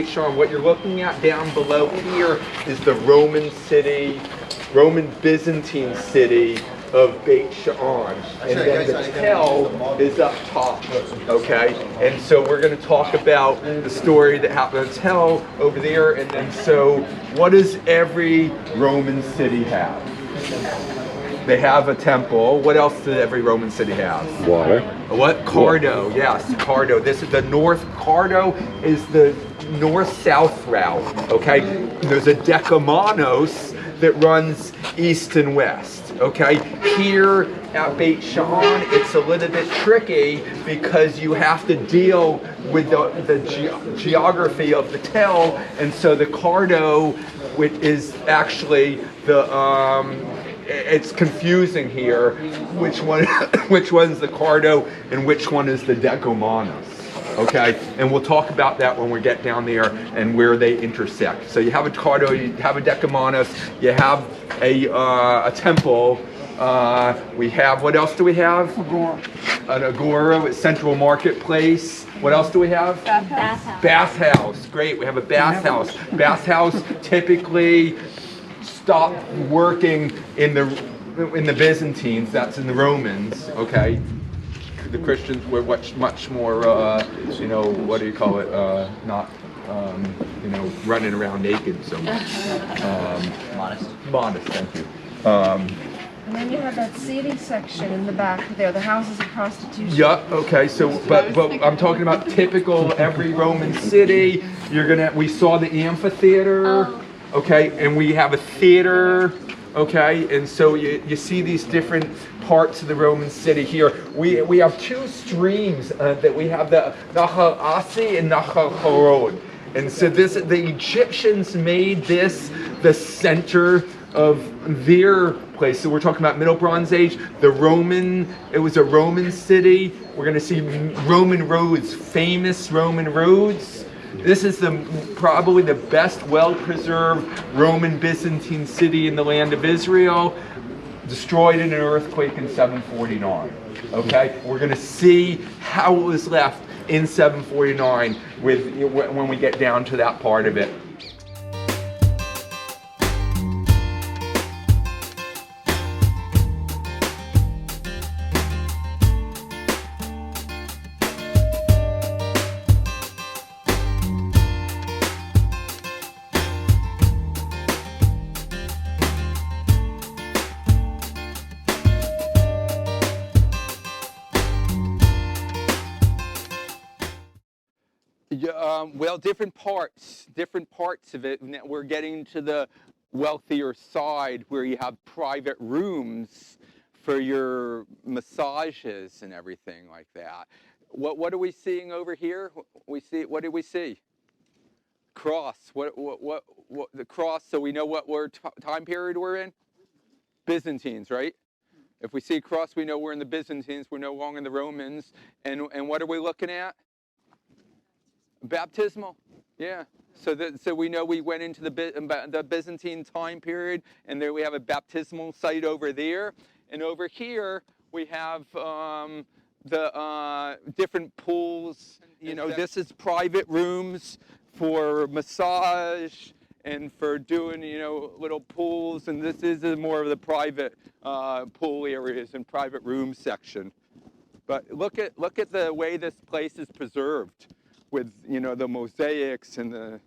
Shean. What you're looking at down below here is the Roman city, Roman Byzantine city of Beit Shean, and then the tell is up top, okay? And so we're going to talk about the story that happened at tell over there, and then so what does every Roman city have? They have a temple. What else does every Roman city have? Water. What? Cardo, yes, Cardo. This is the north. Cardo is the north-south route, okay? There's a Decumanos that runs east and west, okay? Here at Beit Shean, it's a little bit tricky because you have to deal with the geography of the tell, and so the Cardo, which is actually the, it's confusing here, which one's the Cardo and which one is the Decumanos. Okay, and we'll talk about that when we get down there and where they intersect. So you have a Cardo, you have a Decumanos, you have a temple. We have, what else do we have? An agora with Central Marketplace. What else do we have? Bathhouse. Bathhouse. Great, we have a bathhouse. Bathhouse typically stopped working in the Byzantines. That's in the Romans. Okay. The Christians were much more, you know, what do you call it? Not, you know, running around naked so much. Modest. Modest, thank you. And then you have that seating section in the back there, the houses of prostitution. Yeah. Okay. So, but I'm talking about typical every Roman city. We saw the amphitheater. Okay, and we have a theater. Okay, and so you see these different parts of the Roman city here. We have two streams that we have, the Nahal Asi and Nahal Harod. And so the Egyptians made this the center of their place. So we're talking about Middle Bronze Age. It was a Roman city. We're going to see Roman roads, famous Roman roads. This is probably the best well-preserved Roman Byzantine city in the land of Israel, destroyed in an earthquake in 749. Okay, we're going to see how it was left in 749 when we get down to that part of it. Well, different parts of it. We're getting to the wealthier side where you have private rooms for your massages and everything like that. What are we seeing over here? What do we see? Cross. What the cross? So we know what time period we're in. Byzantines, right? If we see a cross, we know we're in the Byzantines. We're no longer in the Romans. And what are we looking at? Baptismal, yeah. So we know we went into the Byzantine time period, and there we have a baptismal site over there, and over here we have the different pools. You know, this is private rooms for massage and for doing, you know, little pools, and this is more of the private pool areas and private room section. But look at the way this place is preserved, with, you know, the mosaics and the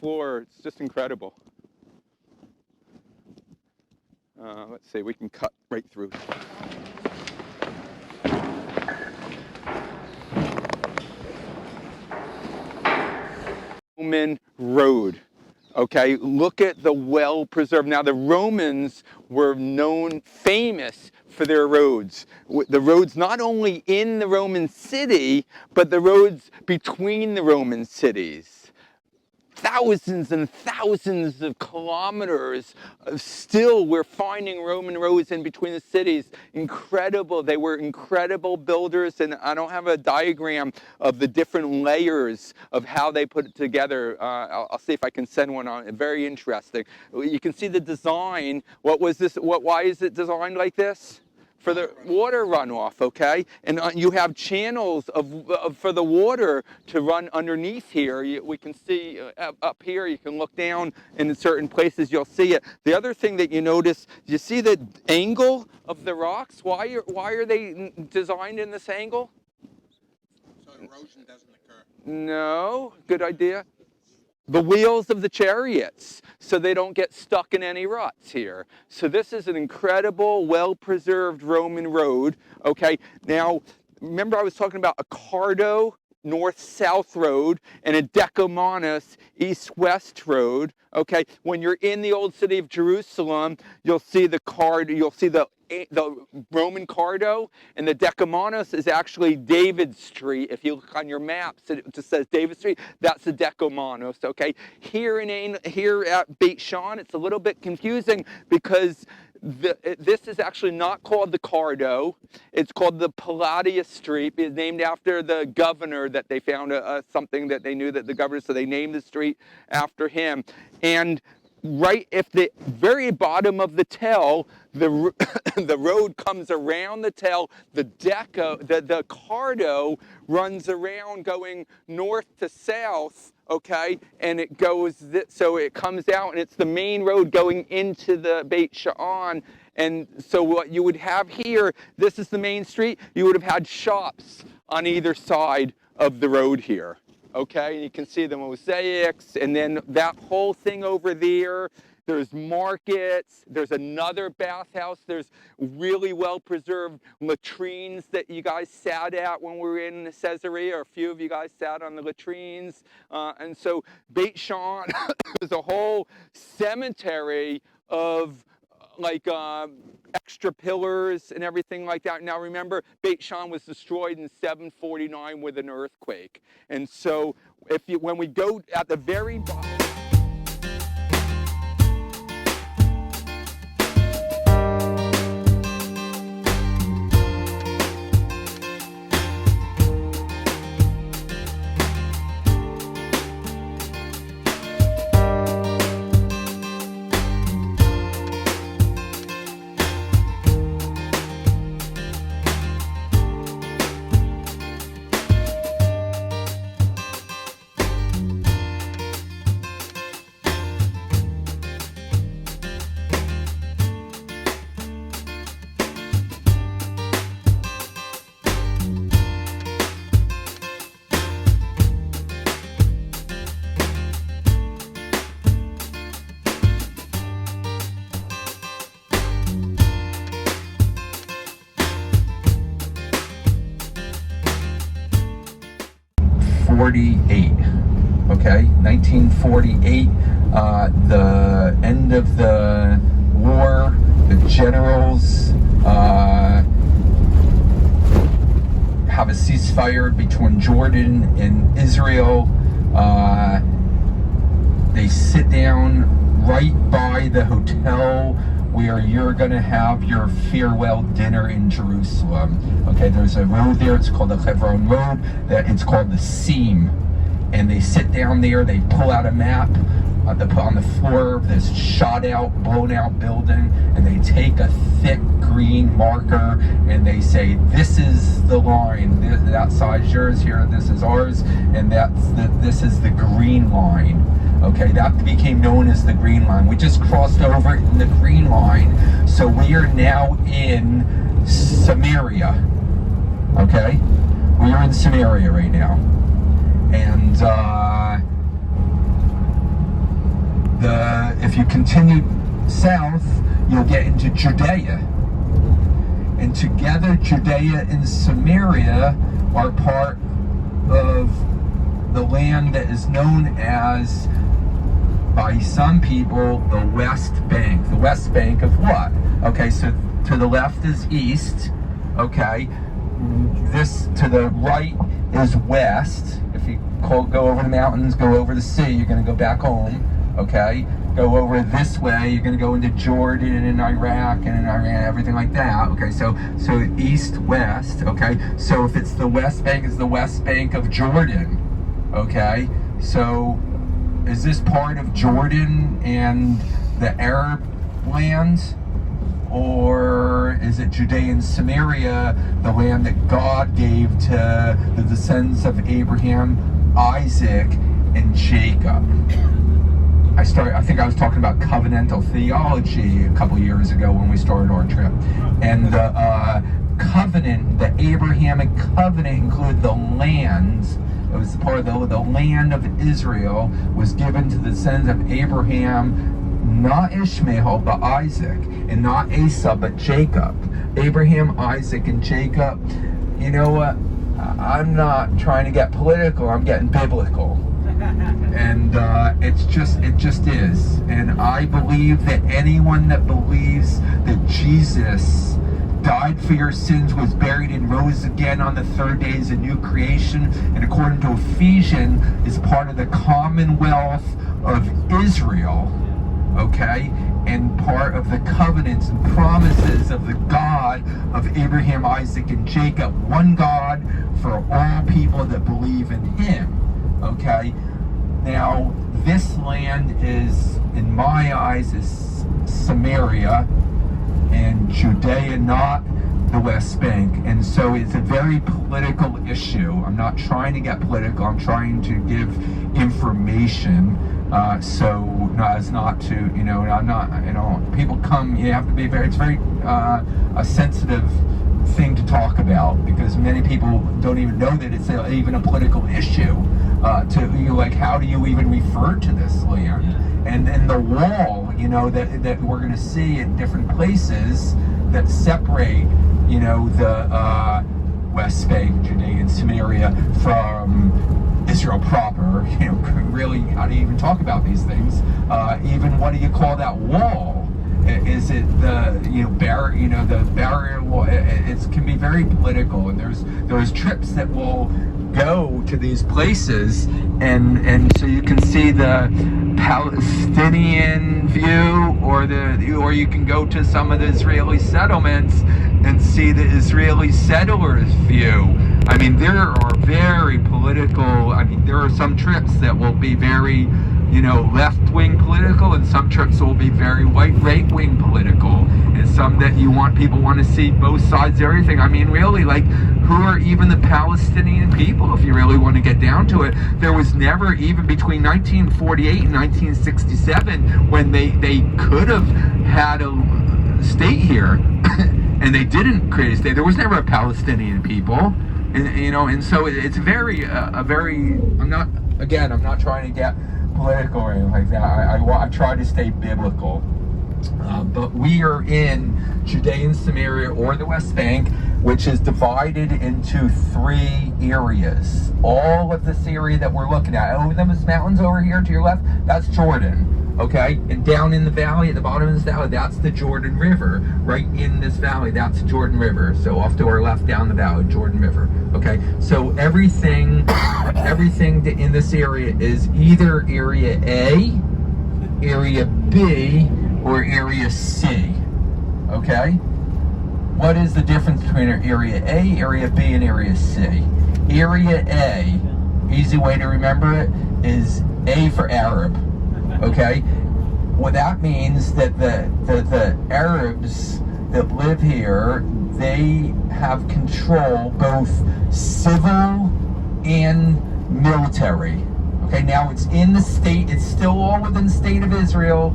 floor. It's just incredible. Let's see, we can cut right through. Roman road. Okay, look at the well-preserved. Now, the Romans were famous for their roads. The roads not only in the Roman city, but the roads between the Roman cities. Thousands and thousands of kilometers. Still, we're finding Roman roads in between the cities. Incredible. They were incredible builders, and I don't have a diagram of the different layers of how they put it together. I'll see if I can send one on. Very interesting. You can see the design. What was this? Why is it designed like this? for the water runoff, okay? And you have channels for the water to run underneath here. We can see up here, you can look down, and in certain places you'll see it. The other thing that you notice, you see the angle of the rocks? Why are they designed in this angle? So erosion doesn't occur. No, good idea. The wheels of the chariots, so they don't get stuck in any ruts here. So this is an incredible, well-preserved Roman road, okay? Now, remember I was talking about a cardo, north-south road, and a decumanus, east-west road, okay? When you're in the old city of Jerusalem, you'll see the Roman cardo, and the decumanus is actually David Street. If you look on your maps, it just says David Street. That's the decumanus. Okay. Here at Beit Shan, it's a little bit confusing because this is actually not called the cardo. It's called the Palladius Street. It's named after the governor that they found something that they knew that the governor, so they named the street after him. And right at the very bottom of the tell, the road comes around the tell. The cardo runs around going north to south, okay, and it goes so it comes out, and it's the main road going into the Beit Sha'an. And so what you would have here, this is the main street. You would have had shops on either side of the road here. Okay, and you can see the mosaics, and then that whole thing over there, there's markets, there's another bathhouse, there's really well-preserved latrines that you guys sat at when we were in Caesarea, or a few of you guys sat on the latrines. And so Beit Shan is a whole cemetery of extra pillars and everything like that. Now remember, Beit Shan was destroyed in 749 with an earthquake. And so when we go at the very bottom, okay, 1948, the end of the war, the generals have a ceasefire between Jordan and Israel. They sit down right by the hotel where you're going to have your farewell dinner in Jerusalem. Okay, there's a road there, it's called the Hebron Road, it's called the Seam. And they sit down there, they pull out a map, they put on the floor of this shot out, blown out building, and they take a thick green marker and they say, this is the line, that side's yours here, this is ours, and this is the green line. Okay, that became known as the Green Line. We just crossed over in the Green Line, so we are now in Samaria. Okay, we are in Samaria right now, and if you continue south, you'll get into Judea, and together Judea and Samaria are part of the land that is known as, by some people, the West Bank. The West Bank of what? Okay, so to the left is east, okay? This to the right is west. If you go over the mountains, go over the sea, you're gonna go back home, okay? Go over this way, you're gonna go into Jordan and Iraq and Iran, everything like that, okay? So east, west, okay? So if it's the West Bank, it's the West Bank of Jordan, okay? So is this part of Jordan and the Arab lands, or is is it Judea and Samaria, the land that God gave to the descendants of Abraham, Isaac, and Jacob. I think I was talking about covenantal theology a couple years ago when we started our trip. And the covenant, the Abrahamic covenant included the lands. It was part of the land of Israel was given to the descendants of Abraham, not Ishmael, but Isaac, and not Esau, but Jacob. Abraham, Isaac, and Jacob. You know what? I'm not trying to get political, I'm getting biblical. And it just is. And I believe that anyone that believes that Jesus died for your sins, was buried, and rose again on the third day as a new creation, and according to Ephesians, is part of the commonwealth of Israel, okay? And part of the covenants and promises of the God of Abraham, Isaac, and Jacob. One God for all people that believe in him, okay? Now, this land is, in my eyes, is Samaria and Judea, not the West Bank. And so it's a very political issue. I'm not trying to get political. I'm trying to give information. So as not to, I'm not, people come, you have to be very, it's very a sensitive thing to talk about, because many people don't even know that it's even a political issue. How do you even refer to this land? And then the wall, that we're going to see in different places that separate, the West Bank, Judea, and Samaria from Israel proper. Really, how do you even talk about these things? Even what do you call that wall? Is it the barrier? The barrier wall. It can be very political, and there's trips that will go to these places, and so you can see the Palestinian view, or you can go to some of the Israeli settlements and see the Israeli settlers' view. I mean, there are very political. I mean, there are some trips that will be very, left-wing political, and some trips will be very right-wing political, and some that people want to see both sides of everything. I mean, really, who are even the Palestinian people, if you really want to get down to it? There was never, even between 1948 and 1967, when they could have had a state here, and they didn't create a state. There was never a Palestinian people, and so it's I'm not trying to get political or anything like that. I try to stay biblical. But we are in Judea and Samaria, or the West Bank, which is divided into 3 areas. All of this area that we're looking at, over those mountains over here to your left, that's Jordan. Okay, and down in the valley, at the bottom of this valley, that's the Jordan River. Right in this valley, that's the Jordan River. So off to our left, down the valley, Jordan River. Okay, so everything in this area is either Area A, Area B, or Area C. Okay, what is the difference between Area A, Area B, and Area C? Area A, easy way to remember it, is A for Arab. Okay, well, that means that the Arabs that live here, they have control, both civil and military. Okay, now it's in the state, it's still all within the state of Israel,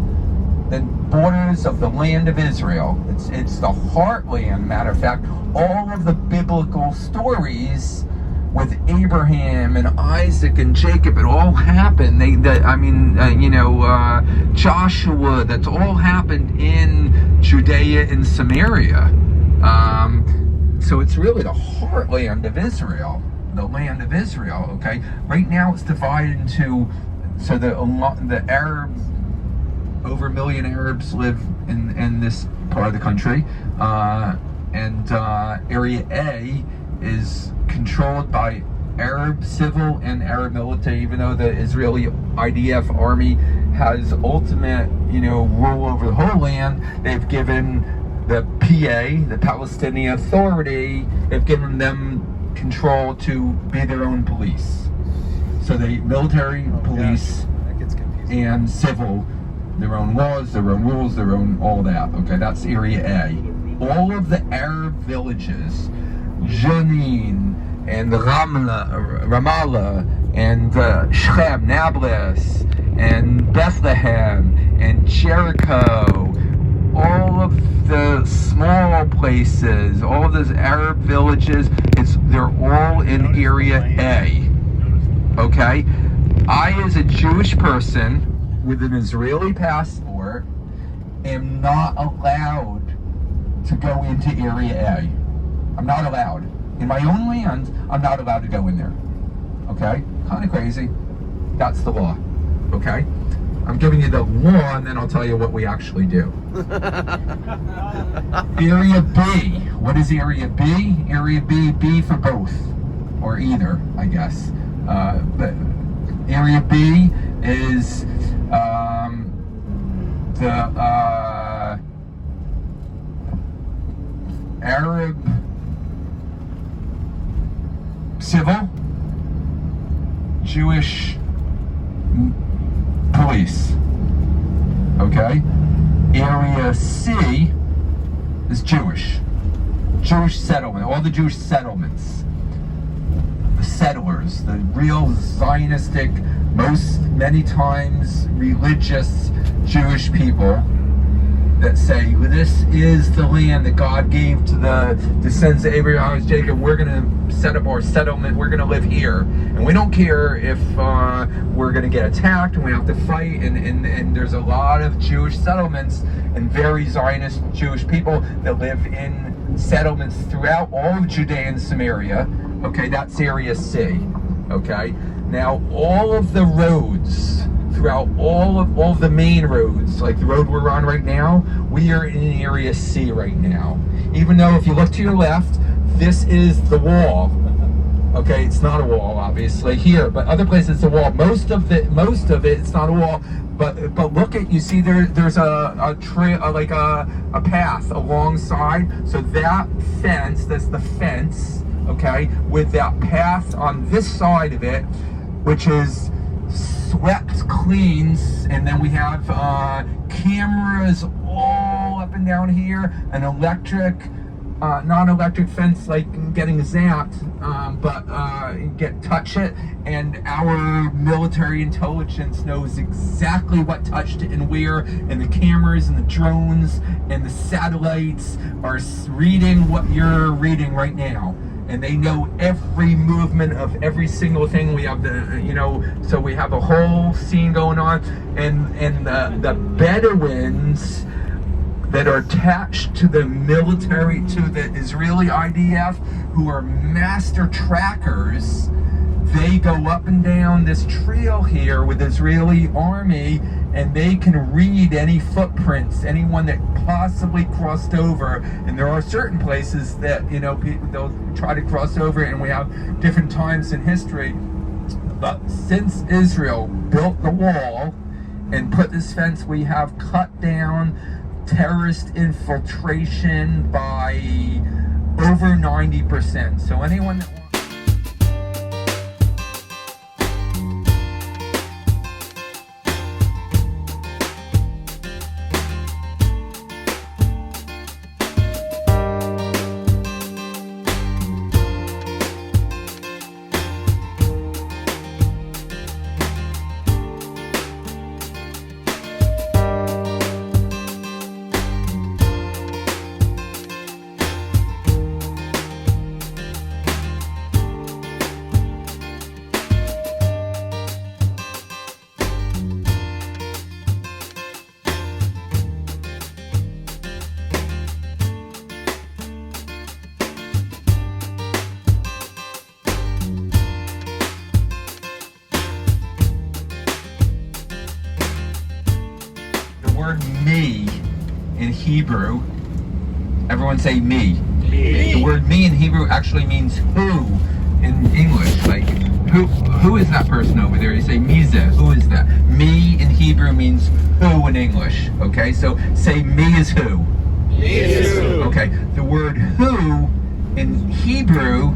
the borders of the land of Israel. It's the heartland. Matter of fact, all of the biblical stories with Abraham and Isaac and Jacob, it all happened. Joshua, that's all happened in Judea and Samaria. So it's really the heartland of Israel, the land of Israel. Okay, right now it's divided into, so the Arab, over 1 million Arabs live in this part of the country, and Area A is controlled by Arab civil and Arab military, even though the Israeli IDF army has ultimate, rule over the whole land. They've given the PA, the Palestinian Authority, they've given them control to be their own police. So they military, police, and civil, their own laws, their own rules, their own all that. Okay, that's Area A. all of the Arab villages, Jenin and Ramallah and Shechem, Nablus and Bethlehem and Jericho, all of the small places, all of those Arab villages, they're all in Area A. Okay? I, as a Jewish person with an Israeli passport, am not allowed to go into Area A. I'm not allowed. In my own land, I'm not allowed to go in there. Okay? Kind of crazy. That's the law. Okay? I'm giving you the law, and then I'll tell you what we actually do. Area B. What is Area B? Area B, B for both. Or either, I guess. But Area B is the Arab civil Jewish police. Okay? Area C is Jewish settlement, all the Jewish settlements, the settlers, the real Zionistic, many times religious Jewish people that say, this is the land that God gave to the descendants of Abraham, Isaac, Jacob. We're going to set up our settlement. We're going to live here. And we don't care if we're going to get attacked and we have to fight. And there's a lot of Jewish settlements and very Zionist Jewish people that live in settlements throughout all of Judea and Samaria. Okay, that's Area C. Okay, now all of the roads throughout all of the main roads, like the road we're on right now, we are in Area C right now. Even though if you look to your left, this is the wall. Okay, it's not a wall, obviously here, but other places it's a wall. Most of it, it's not a wall. But look at, you see there's a trail, like a path alongside. So that fence, that's the fence. Okay, with that path on this side of it, which is swept clean, and then we have cameras all up and down here, an electric, non-electric fence, like getting zapped, but touch it, and our military intelligence knows exactly what touched it and where, and the cameras and the drones and the satellites are reading what you're reading right now. And they know every movement of every single thing. We have so we have a whole scene going on, and the Bedouins that are attached to the military, to the Israeli IDF, who are master trackers, they go up and down this trail here with the Israeli army, and they can read any footprints, anyone that possibly crossed over. And there are certain places that, people, they'll try to cross over, and we have different times in history. But since Israel built the wall and put this fence, we have cut down terrorist infiltration by over 90%. So anyone that word me in Hebrew, everyone say me. Me. The word me in Hebrew actually means who in English. Like, who is that person over there? You say mize, who is that? Me in Hebrew means who in English. Okay, so say me is who. Me is who. Okay, the word who in Hebrew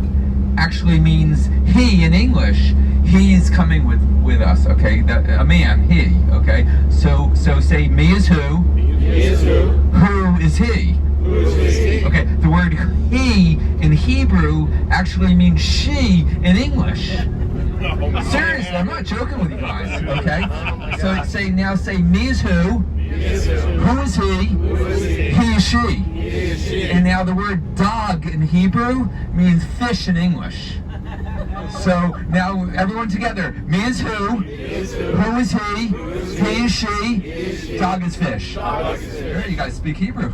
actually means he in English. He's coming with us, okay? A man, he, okay? So say me is who. Me is who. Who is he? Who is he? word he in Hebrew actually means she in English. Seriously, I'm not joking with you guys, okay? So say me is who? Who is he? He is she. And now the word dog in Hebrew means fish in English. So now everyone together. Me is who? Who is he? He is she. Dog is fish. There, you guys speak Hebrew.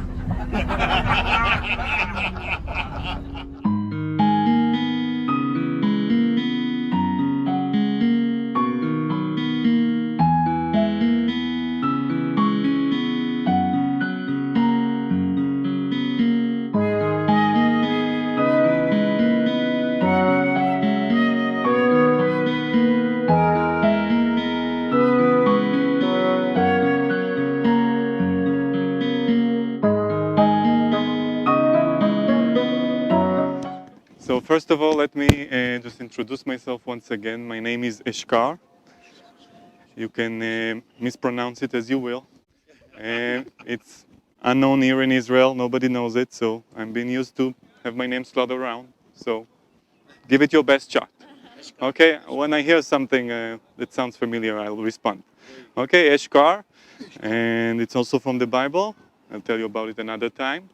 So first of all, let me just introduce myself once again. My name is Eshkar. You can mispronounce it as you will. It's unknown here in Israel. Nobody knows it, so I'm being used to have my name slaughtered around. So give it your best shot. Okay, when I hear something that sounds familiar, I'll respond. Okay, Eshkar, and it's also from the Bible. I'll tell you about it another time.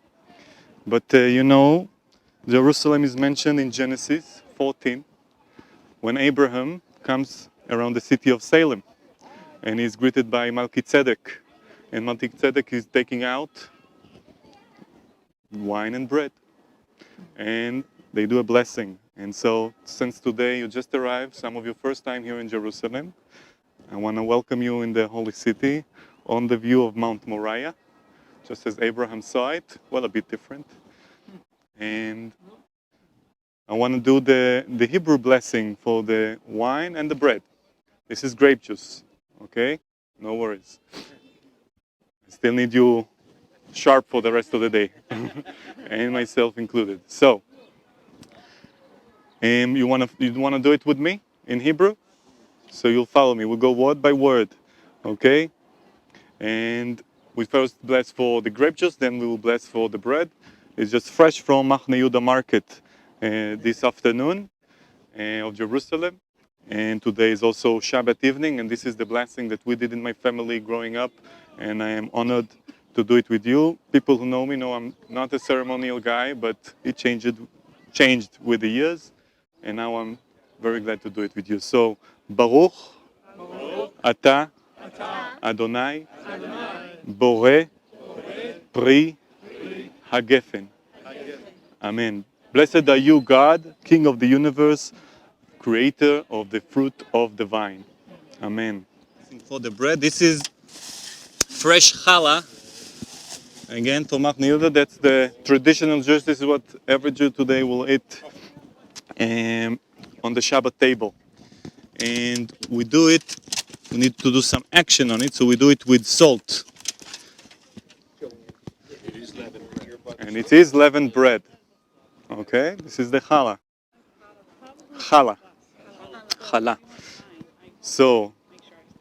But you know, Jerusalem is mentioned in Genesis 14 when Abraham comes around the city of Salem and he's greeted by Melchizedek. And Melchizedek is taking out wine and bread. And they do a blessing. And so since today you just arrived, some of you first time here in Jerusalem, I want to welcome you in the holy city on the view of Mount Moriah, just as Abraham saw it, well, a bit different. And I want to do the Hebrew blessing for the wine and the bread. This is grape juice, okay? No worries. I still need you sharp for the rest of the day, and myself included. So, you wanna do it with me in Hebrew? So you'll follow me. We'll go word by word, okay? And we first bless for the grape juice, then we will bless for the bread. It's just fresh from Machne Yehuda market this afternoon of Jerusalem. And today is also Shabbat evening, and this is the blessing that we did in my family growing up. And I am honored to do it with you. People who know me know I'm not a ceremonial guy, but it changed with the years. And now I'm very glad to do it with you. So, Baruch, Ata, Adonai, Boreh, Pri, Hagefen. Amen. Blessed are you, God, King of the universe, creator of the fruit of the vine. Amen. For the bread, this is fresh challah. Again, from Machne Yehuda, that's the traditional Jewish. This is what every Jew today will eat on the Shabbat table. And we do it, we need to do some action on it, so we do it with salt. And it is leavened bread. Okay, this is the challah. Challah. Challah. So,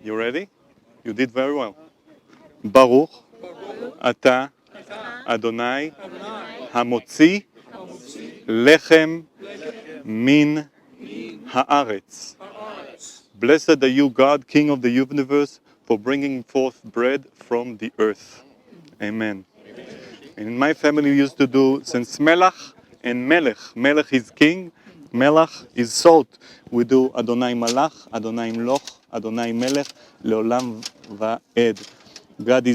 you ready? You did very well. Baruch, Ata, Adonai, Hamotzi, Lechem, Min, Haaretz. Blessed are you, God, King of the universe, for bringing forth bread from the earth. Amen. And in my family, we used to do, since Melach and Melech. Melech is king, Melach is salt. We do Adonai Malach, Adonai Mloch, Adonai Melech, Leolam Va'ed. God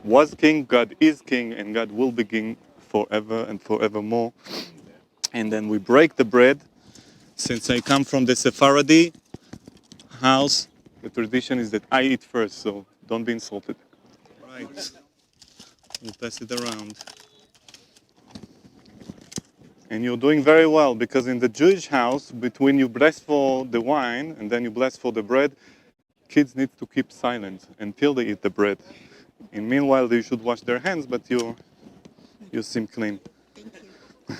was king, God is king, and God will be king forever and forevermore. And then we break the bread. Since I come from the Sephardi house, the tradition is that I eat first, so don't be insulted. Right. We'll pass it around. And you're doing very well, because in the Jewish house, between you bless for the wine and then you bless for the bread, kids need to keep silent until they eat the bread. And meanwhile, they should wash their hands, but you seem clean. Thank you.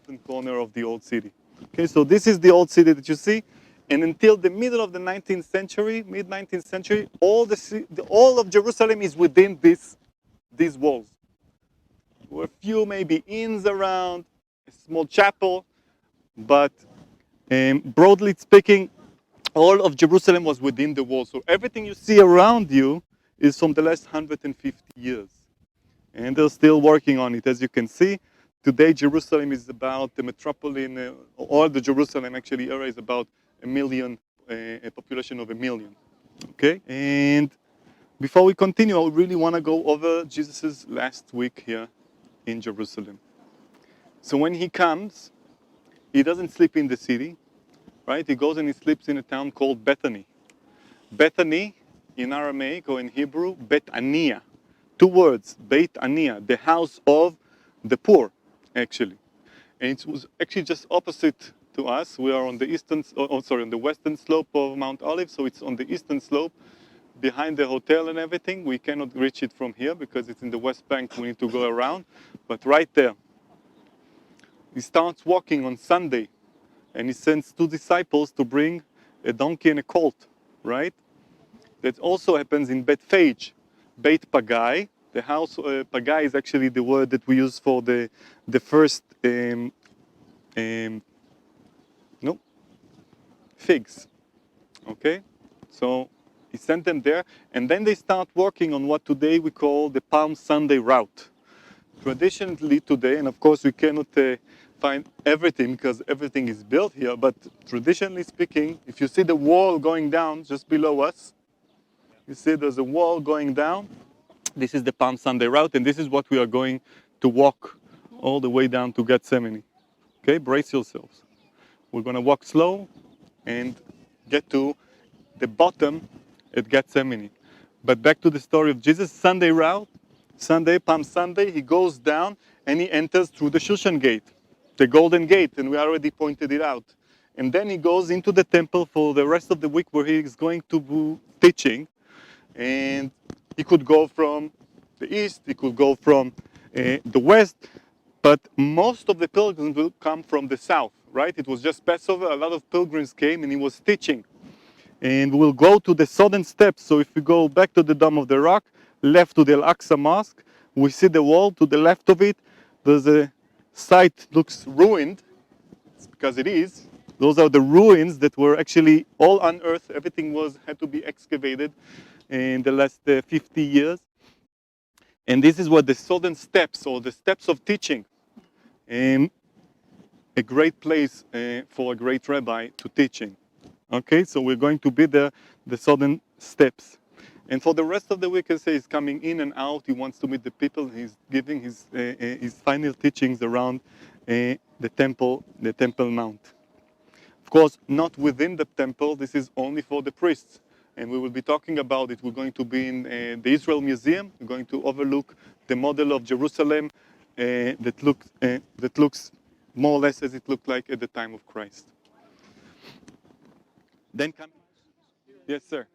In corner of the old city. Okay, so this is the old city that you see. And until the middle of the 19th century, mid-19th century, all of Jerusalem is within these walls. There were a few maybe inns around, a small chapel, but broadly speaking, all of Jerusalem was within the wall. So everything you see around you is from the last 150 years. And they're still working on it, as you can see. Today, Jerusalem is about the metropolitan, all the Jerusalem actually area is about a million, a population of 1 million. Okay? And before we continue, I really want to go over Jesus' last week here in Jerusalem. So when he comes, he doesn't sleep in the city, right? He goes and he sleeps in a town called Bethany. Bethany, in Aramaic or in Hebrew, Bet Aniah. 2 words, Beit Aniah, the house of the poor, actually. And it was actually just opposite to us. We are on the on the western slope of Mount Olive, so it's on the eastern slope, behind the hotel and everything. We cannot reach it from here because it's in the West Bank. We need to go around, but right there. He starts walking on Sunday, and he sends 2 disciples to bring a donkey and a colt, right? That also happens in Bethphage, Beit Pagai. The house, Pagai is actually the word that we use for the first, figs, okay? So he sent them there, and then they start working on what today we call the Palm Sunday route. Traditionally today, and of course we cannot find everything because everything is built here, but traditionally speaking, if you see the wall going down just below us, you see there's a wall going down. This is the Palm Sunday route, and this is what we are going to walk all the way down to Gethsemane. Okay, brace yourselves. We're going to walk slow and get to the bottom at Gethsemane. But back to the story of Jesus. Sunday route, Sunday, Palm Sunday, he goes down and he enters through the Shushan gate, the golden gate, and we already pointed it out. And then he goes into the temple for the rest of the week where he is going to be teaching. And he could go from the east, he could go from the west, but most of the pilgrims will come from the south, right? It was just Passover, a lot of pilgrims came and he was teaching. And we'll go to the southern steps. So if we go back to the Dome of the Rock, left to the Al-Aqsa Mosque, we see the wall. To the left of it, there's a site looks ruined, it's because it is. Those are the ruins that were actually all unearthed. Everything had to be excavated in the last 50 years. And this is what the southern steps, or the steps of teaching. A great place for a great rabbi to teaching. Okay, so we're going to be there, the southern steps. And for the rest of the week, I say he's coming in and out. He wants to meet the people. He's giving his final teachings around the Temple Mount. Of course, not within the temple. This is only for the priests. And we will be talking about it. We're going to be in the Israel Museum. We're going to overlook the model of Jerusalem that looks more or less as it looked like at the time of Christ. Then come. Yes, sir.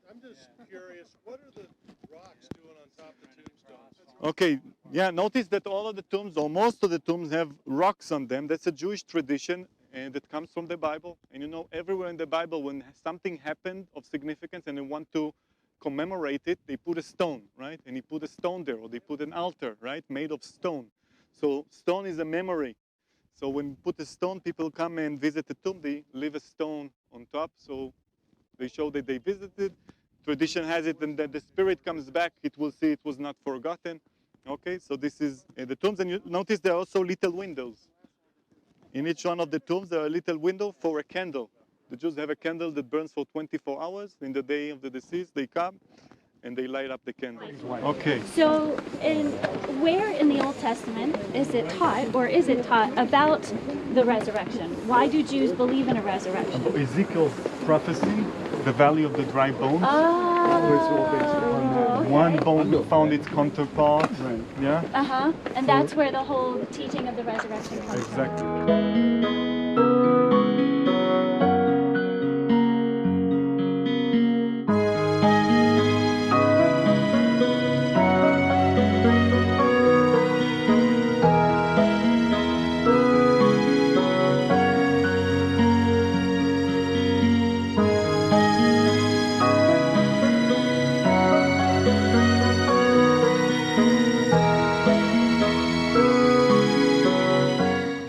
I'm just curious, what are the rocks doing on top of the tombstones? Okay, yeah, notice that all of the tombs, or most of the tombs, have rocks on them. That's a Jewish tradition that comes from the Bible. And you know, everywhere in the Bible, when something happened of significance and they want to commemorate it, they put a stone, right? And he put a stone there, or they put an altar, right, made of stone. So stone is a memory. So when you put a stone, people come and visit the tomb, they leave a stone on top, so they show that they visited. Tradition has it, and that the spirit comes back, it will see it was not forgotten. Okay, so this is the tombs, and you notice there are also little windows. In each one of the tombs, there are a little window for a candle. The Jews have a candle that burns for 24 hours. In the day of the deceased, they come and they light up the candle. Okay. So, where in the Old Testament is it taught about the resurrection? Why do Jews believe in a resurrection? Ezekiel's prophecy, the valley of the dry bones. Oh, One bone found its counterpart. Right. Yeah. And that's where the whole teaching of the resurrection comes from. Exactly.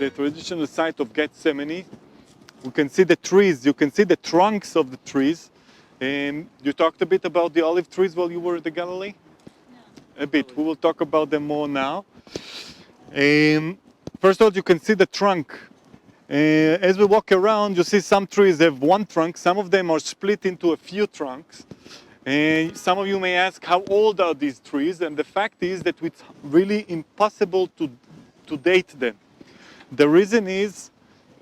the traditional site of Gethsemane. We can see the trees, you can see the trunks of the trees. You talked a bit about the olive trees while you were at the Galilee? No. A bit. We will talk about them more now. First of all, you can see the trunk. As we walk around, you see some trees have one trunk, some of them are split into a few trunks. Some of you may ask, how old are these trees? And the fact is that it's really impossible to date them. The reason is,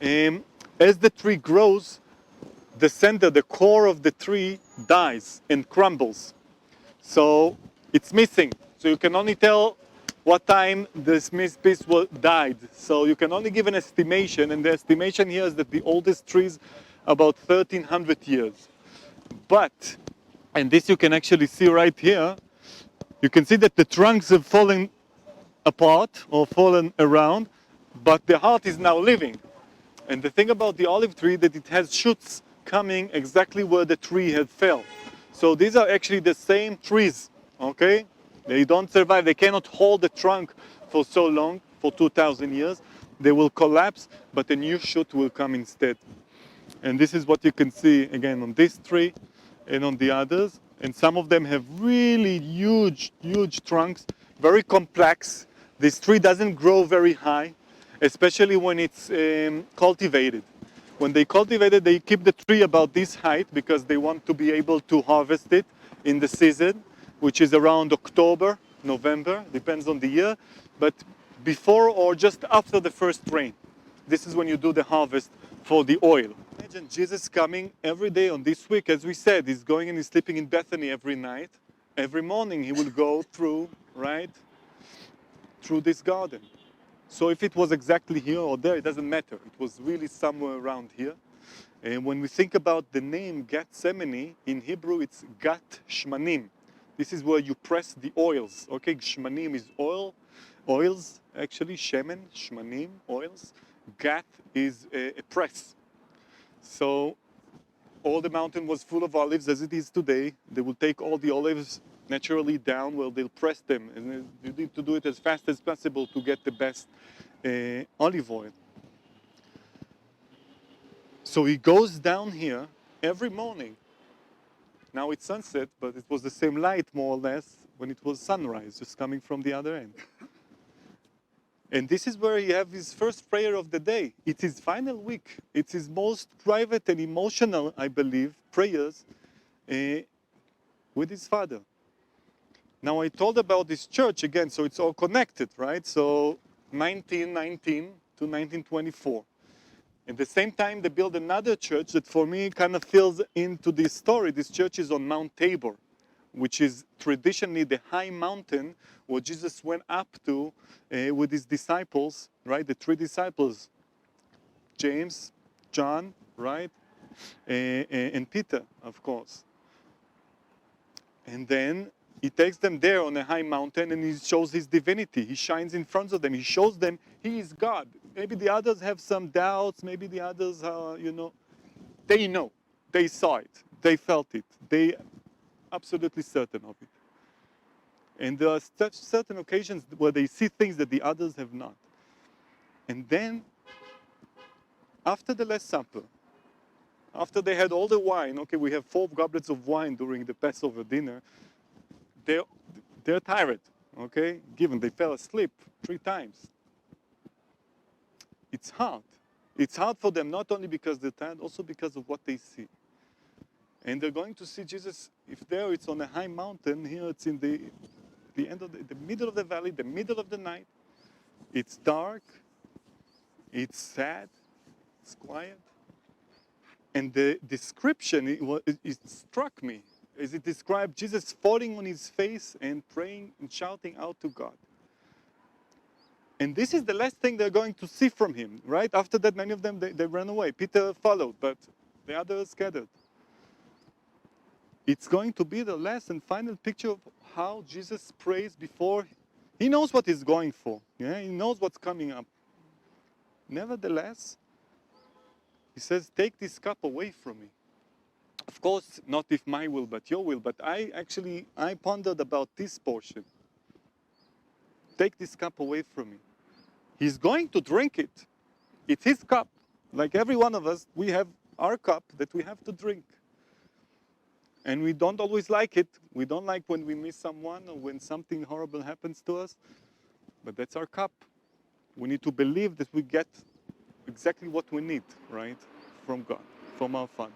as the tree grows, the center, the core of the tree dies and crumbles. So it's missing. So you can only tell what time this piece died. So you can only give an estimation, and the estimation here is that the oldest tree is about 1,300 years. But, and this you can actually see right here, you can see that the trunks have fallen apart or fallen around, but the heart is now living. And the thing about the olive tree that it has shoots coming exactly where the tree had fell. So these are actually the same trees, okay? They don't survive, they cannot hold the trunk for so long, for 2,000 years. They will collapse, but a new shoot will come instead. And this is what you can see again on this tree and on the others. And some of them have really huge trunks, very complex. This tree doesn't grow very high, especially when it's cultivated. When they cultivate it, they keep the tree about this height because they want to be able to harvest it in the season, which is around October, November, depends on the year, but before or just after the first rain. This is when you do the harvest for the oil. Imagine Jesus coming every day on this week, as we said, he's going and he's sleeping in Bethany every night. Every morning he will go through, right, through this garden. So if it was exactly here or there, it doesn't matter. It was really somewhere around here. And when we think about the name Gethsemane, in Hebrew it's Gat Shmanim. This is where you press the oils. Okay, Shmanim is oils actually, Shemen, Shmanim, oils. Gat is a press. So all the mountain was full of olives as it is today. They will take all the olives naturally down where they'll press them, and you need to do it as fast as possible to get the best olive oil. So he goes down here every morning. Now it's sunset, but it was the same light more or less when it was sunrise, just coming from the other end. And this is where he has his first prayer of the day. It's his final week. It's his most private and emotional, I believe, prayers with his father. Now I told about this church again, so it's all connected, right? So 1919 to 1924. At the same time, they built another church that for me kind of fills into this story. This church is on Mount Tabor, which is traditionally the high mountain where Jesus went up to with his disciples, right? The three disciples, James, John, right? And Peter, of course. And then he takes them there on a high mountain and he shows his divinity. He shines in front of them. He shows them he is God. Maybe the others have some doubts. Maybe the others are, they know. They saw it. They felt it. They absolutely certain of it. And there are such certain occasions where they see things that the others have not. And then, after the Last Supper, after they had all the wine, okay, we have 4 goblets of wine during the Passover dinner, they're tired, okay? Given they fell asleep 3 times. It's hard. It's hard for them not only because they're tired, also because of what they see. And they're going to see Jesus, if there it's on a high mountain, here it's in the end of the middle of the valley, the middle of the night. It's dark, it's sad, it's quiet. And the description, it struck me, as it described Jesus falling on his face and praying and shouting out to God. And this is the last thing they're going to see from him, right? After that, many of them, they ran away. Peter followed, but the others scattered. It's going to be the last and final picture of how Jesus prays before. He knows what he's going for. Yeah? He knows what's coming up. Nevertheless, he says, take this cup away from me. Of course, not if my will, but your will. But I pondered about this portion. Take this cup away from me. He's going to drink it. It's his cup. Like every one of us, we have our cup that we have to drink. And we don't always like it. We don't like when we miss someone or when something horrible happens to us. But that's our cup. We need to believe that we get exactly what we need, right? From God, from our Father.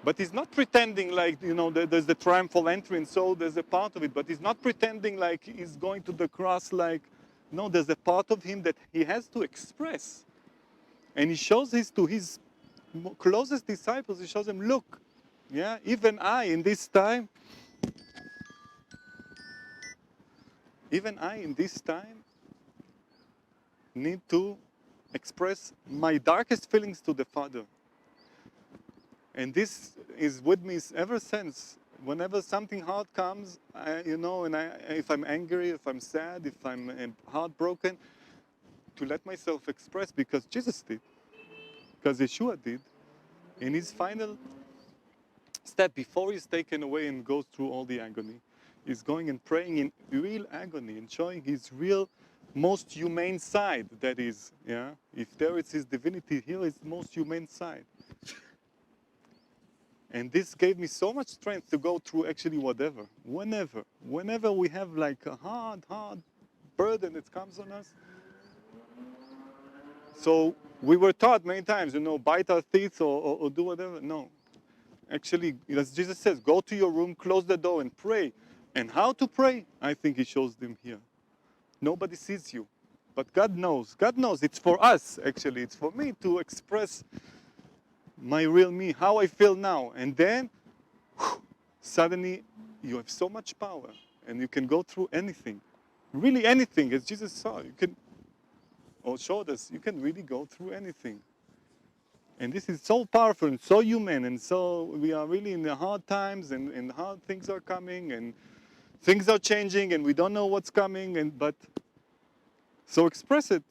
But he's not pretending like, there's the triumphal entry and so there's a part of it. But he's not pretending like he's going to the cross like, no, there's a part of him that he has to express. And he shows this to his closest disciples. He shows them, look, yeah, even I in this time need to express my darkest feelings to the Father. And this is with me ever since. Whenever something hard comes, if I'm angry, if I'm sad, if I'm heartbroken, to let myself express, because Jesus did, because Yeshua did, in his final step before he's taken away and goes through all the agony. He's going and praying in real agony and showing his real, most humane side, that is, yeah? If there is his divinity, here is most humane side. And this gave me so much strength to go through actually whatever, whenever we have like a hard burden that comes on us. So we were taught many times, bite our teeth or do whatever. No. Actually, as Jesus says, go to your room, close the door and pray. And how to pray? I think he shows them here. Nobody sees you, but God knows. God knows. It's for us, actually. It's for me to express my real me, how I feel now. And then, suddenly, you have so much power. And you can go through anything. Really anything, as Jesus saw. You can, or showed us, you can really go through anything. And this is so powerful and so human, and so we are really in the hard times, and hard things are coming, and things are changing, and we don't know what's coming, but so express it.